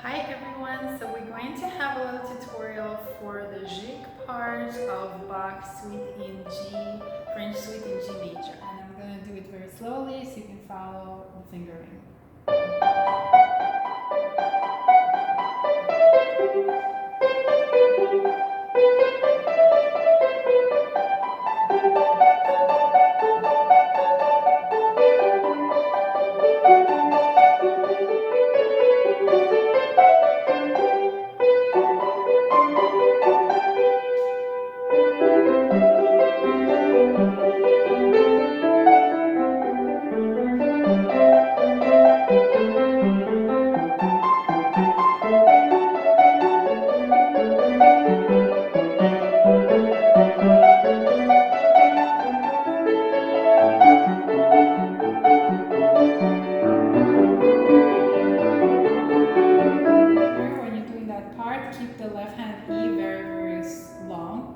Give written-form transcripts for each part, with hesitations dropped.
Hi everyone, so we're going to have a little tutorial for the Gigue part of Bach Suite in G, French Suite in G major. And I'm going to do it very slowly so you can follow the fingering. When you're doing that part, keep the left hand E very long.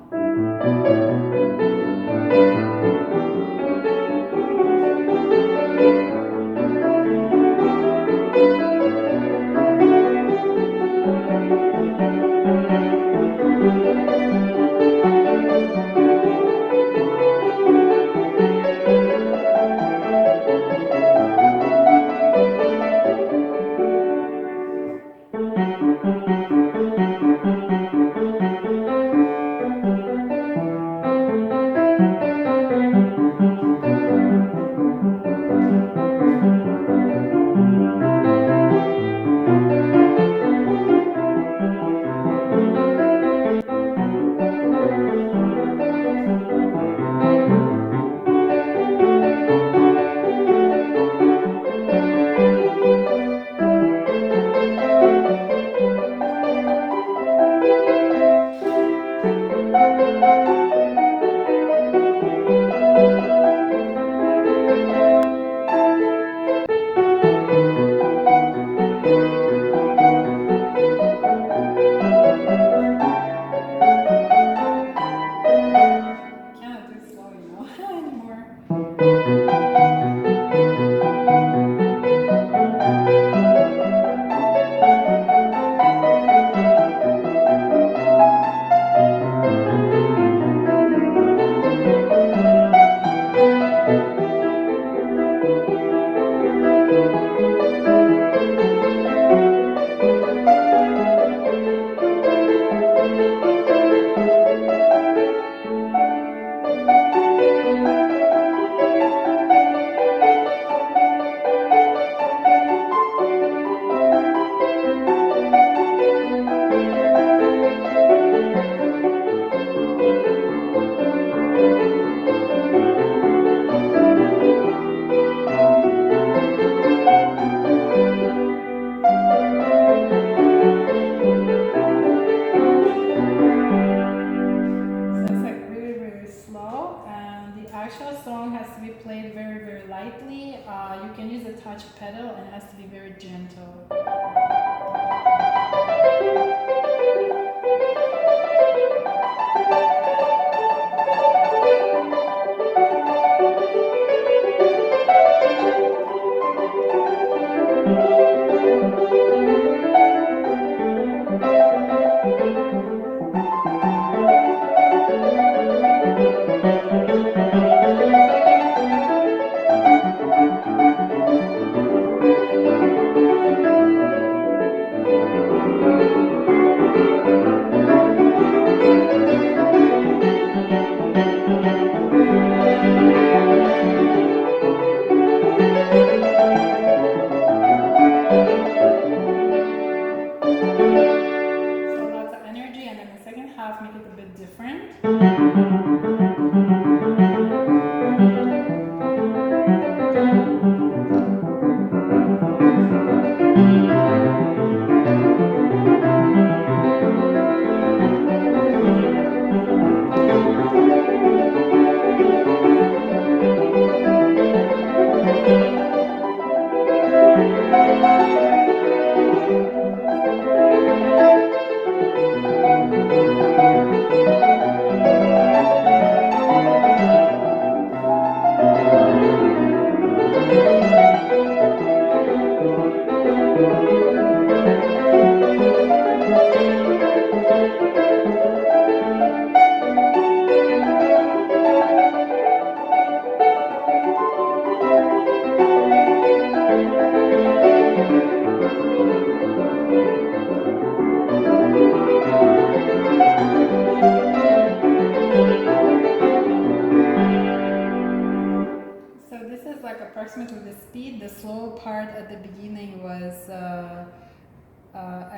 Actual song has to be played very lightly. You can use a touch pedal and it has to be very gentle.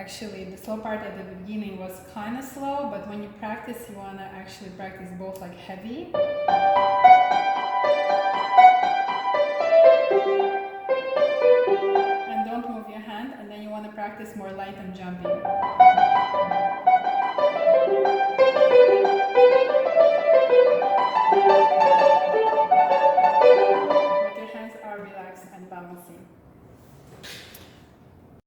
actually the slow part at the beginning was kind of slow, but when you practice, you want to actually practice both like heavy. And don't move your hand, and then you want to practice more light and jumping. But your hands are relaxed and balancing.